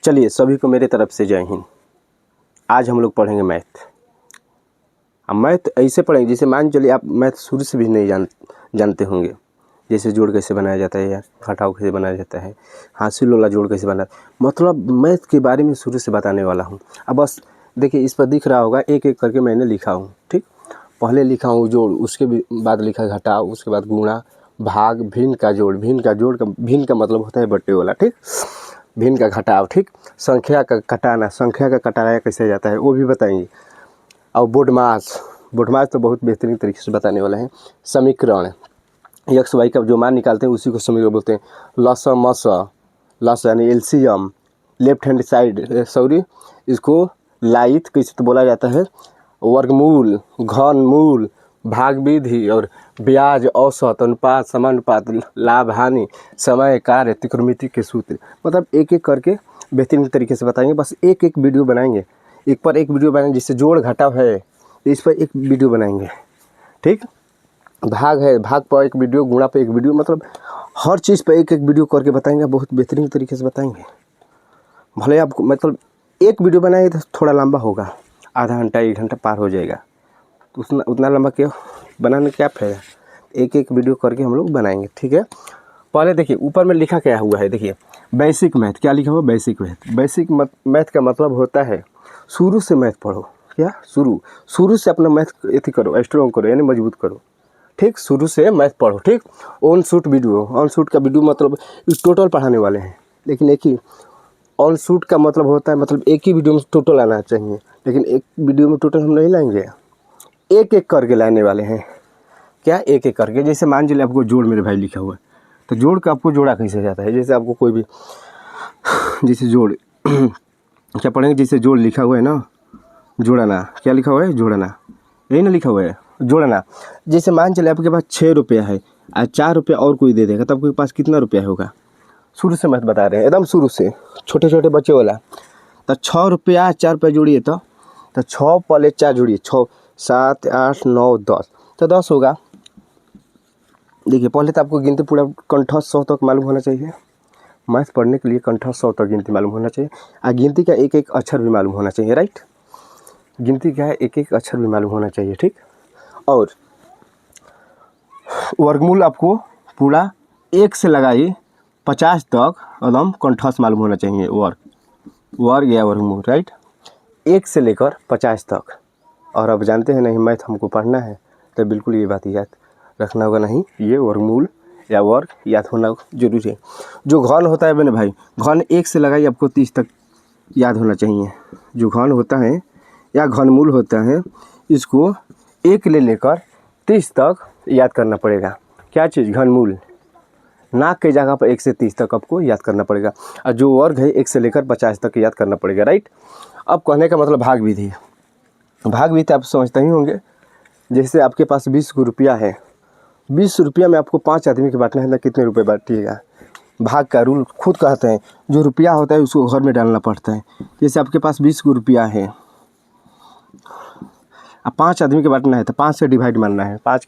चलिए सभी को मेरे तरफ से जय हिंद। आज हम लोग पढ़ेंगे मैथ। अब मैथ ऐसे पढ़ेंगे जैसे मान चलिए आप मैथ शुरू से भी नहीं जानते होंगे। जैसे जोड़ कैसे बनाया जाता है या घटाव कैसे बनाया जाता है, हासिल वाला जोड़ कैसे बनाया, मतलब मैथ के बारे में शुरू से बताने वाला हूँ। अब बस देखिए इस पर दिख रहा होगा, एक एक करके मैंने लिखा हूँ। ठीक, पहले लिखा हूँ जोड़, उसके बाद लिखा घटाव, उसके बाद गुणा, भाग, भिन्न का जोड़। भिन्न का मतलब होता है बट्टे वाला। ठीक, भिन्न का घटाव। ठीक, संख्या का घटाना, संख्या का घटाया कैसे जाता है वो भी बताएंगे। और बोडमास तो बहुत बेहतरीन तरीके से बताने वाला है। समीकरण, एक्स वाई का जो मान निकालते हैं उसी को समीकरण बोलते हैं। लस यानी एलसीएम, लेफ्ट हैंड साइड इसको लाइट कैसे तो बोला जाता है। वर्गमूल, घनमूल, भाग विधि और ब्याज, औसत, अनुपात, समानुपात, लाभ हानि, समय, कार्य, त्रिकोणमिति के सूत्र, मतलब एक एक करके बेहतरीन तरीके से बताएंगे। बस एक एक वीडियो बनाएंगे, एक पर एक वीडियो बनाएंगे। जिससे जोड़ घटाव है इस पर एक वीडियो बनाएंगे। ठीक, भाग है, भाग पर एक वीडियो, गुणा पर एक वीडियो, मतलब हर चीज़ पर एक एक वीडियो करके बताएंगे। बहुत बेहतरीन तरीके से बताएंगे। भले आपको मतलब एक वीडियो बनाएंगे तो थोड़ा लंबा होगा, आधा घंटा 1 घंटा पार हो जाएगा, तो उतना लंबा क्यों बनाने क्या फायदा। एक एक वीडियो करके हम लोग बनाएंगे। ठीक है, पहले देखिए ऊपर में लिखा क्या हुआ है। देखिए बेसिक मैथ, क्या लिखा हुआ, बेसिक मैथ। बेसिक मैथ का मतलब होता है शुरू से मैथ पढ़ो। क्या शुरू से अपना मैथ एथी करो, स्ट्रॉन्ग करो, यानी मजबूत करो। ठीक, शुरू से मैथ पढ़ो। ठीक, ऑन शूट का वीडियो मतलब टोटल पढ़ाने वाले हैं, लेकिन एक ही ऑन शूट का मतलब होता है, मतलब एक ही वीडियो में टोटल आना चाहिए, लेकिन एक वीडियो में टोटल हम नहीं लाएंगे, एक एक करके लाने वाले हैं। क्या, एक एक करके। जैसे मान लीजिए आपको जोड़ मेरे भाई लिखा हुआ है, तो जोड़ का आपको जोड़ा कैसे जाता है। जैसे आपको कोई भी जैसे जोड़ क्या पढ़ेंगे, जैसे जोड़ लिखा हुआ है ना, जोड़ना, क्या लिखा हुआ है, जोड़ना, यही ना लिखा हुआ है, जोड़ना। जैसे मान चले आपके पास 6 रुपया है और 4 रुपया और कोई दे देगा, तो आपके पास कितना रुपया होगा। शुरू से मैथ बता रहे हैं, एकदम शुरू से, छोटे छोटे बच्चे वाला। तो 6 रुपया 4 रुपया जोड़िए, तो 6 पहले 4 जोड़िए, 6 7 8 9 10, तो 10 होगा। देखिए पहले तो आपको गिनती पूरा कंठस्थ 100 तक मालूम होना चाहिए। मैथ पढ़ने के लिए कंठस्थ 100 तक गिनती मालूम होना चाहिए, और गिनती का एक एक अक्षर भी मालूम होना चाहिए। राइट, गिनती का एक एक अक्षर भी मालूम होना चाहिए। ठीक, और वर्गमूल आपको पूरा 1 से लगाइए 50 तक एकदम कंठस्थ मालूम होना चाहिए। वर्ग या वर्गमूल। राइट, 1 से लेकर 50 तक। और अब जानते हैं नहीं मैथ हमको पढ़ना है, तो बिल्कुल ये बात याद रखना होगा। नहीं, ये वर्गमूल या वर्ग याद होना जरूरी है। जो घन होता है मैंने भाई, घन 1 से लगाइए आपको 30 तक याद होना चाहिए। जो घन होता है या घनमूल होता है, इसको 1 ले लेकर 30 तक याद करना पड़ेगा। क्या चीज़, घनमूल। नाक के जगह पर 1 से 30 तक आपको याद करना पड़ेगा, और जो वर्ग है 1 से लेकर 50 तक याद करना पड़ेगा। राइट, अब कहने का मतलब भाग विधि आप समझते ही होंगे। जैसे आपके पास 20 रुपया है, 20 रुपया में आपको 5 आदमी के बांटना है, ना कितने रुपए बांटिएगा। भाग का रूल खुद कहते हैं, जो रुपया होता है उसको घर में डालना पड़ता है। जैसे आपके पास 20 रुपया है, अब 5 आदमी के बांटना है, तो 5 से डिवाइड मारना है। 5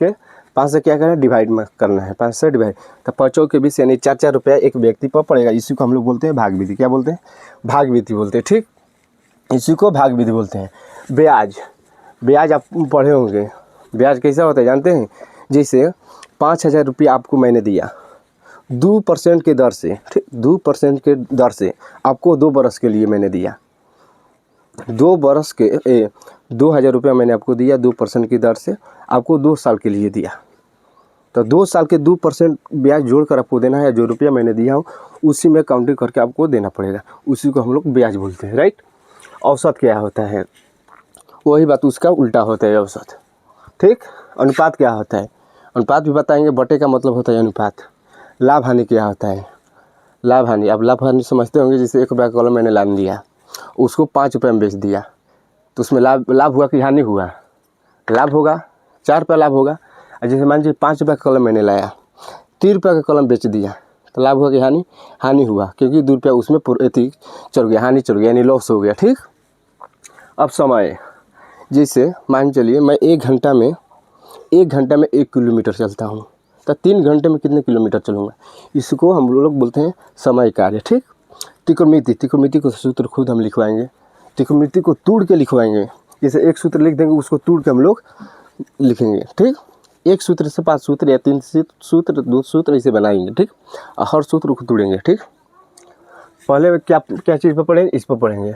से क्या करना है, डिवाइड करना है। 5 से डिवाइड, तो 5 के 20 यानी 4 रुपया एक व्यक्ति पर पड़ेगा। इसी को हम लोग बोलते हैं भाग विधि। क्या बोलते हैं, भाग विधि बोलते हैं। ठीक, इसी को भाग विधि बोलते हैं। ब्याज आप पढ़े होंगे, ब्याज कैसा होता है जानते हैं। जैसे 5,000 रुपया आपको मैंने दिया 2% के दर से। ठीक, 2% के दर से आपको 2 बरस के लिए मैंने दिया। 2 बरस के 2,000 रुपया मैंने आपको दिया 2% की दर से, आपको 2 साल के लिए दिया। तो 2 साल के 2% ब्याज जोड़कर आपको देना है। जो रुपया मैंने दिया हूँ उसी में काउंटिंग करके आपको देना पड़ेगा, उसी को हम लोग ब्याज बोलते हैं। राइट, औसत क्या होता है, वही बात उसका उल्टा होता है औसत। ठीक, अनुपात क्या होता है, अनुपात भी बताएंगे। बटे का मतलब होता है अनुपात। लाभ हानि क्या होता है, लाभ हानि, अब लाभ हानि समझते होंगे। जैसे 1 रुपया का कलम मैंने लान दिया, उसको 5 रुपये में बेच दिया, तो उसमें लाभ हुआ कि हानि हुआ, लाभ होगा, 4 रुपया लाभ होगा। और जैसे मान लीजिए 5 रुपया का कलम मैंने लाया, 3 रुपया का कलम बेच दिया, तो लाभ हुआ कि हानि हुआ, क्योंकि 2 रुपया उसमें एथी चढ़ गया, हानि चढ़ गया, यानी लॉस हो गया। ठीक, अब समय, जैसे मान चलिए मैं 1 घंटा में 1 किलोमीटर चलता हूँ, तो 3 घंटे में कितने किलोमीटर चलूँगा, इसको हम लोग बोलते हैं समय कार्य। ठीक, त्रिकोणमिति को सूत्र खुद हम लिखवाएंगे। त्रिकोणमिति को तोड़ के लिखवाएंगे। जैसे एक सूत्र लिख देंगे, उसको तोड़ के हम लोग लिखेंगे। ठीक, एक सूत्र से 5 सूत्र या 3 सूत्र 2 सूत्र ऐसे बनाएंगे। ठीक, और हर सूत्र को तोड़ेंगे। ठीक, पहले क्या चीज़ पर पढ़ेंगे, इस पर पढ़ेंगे।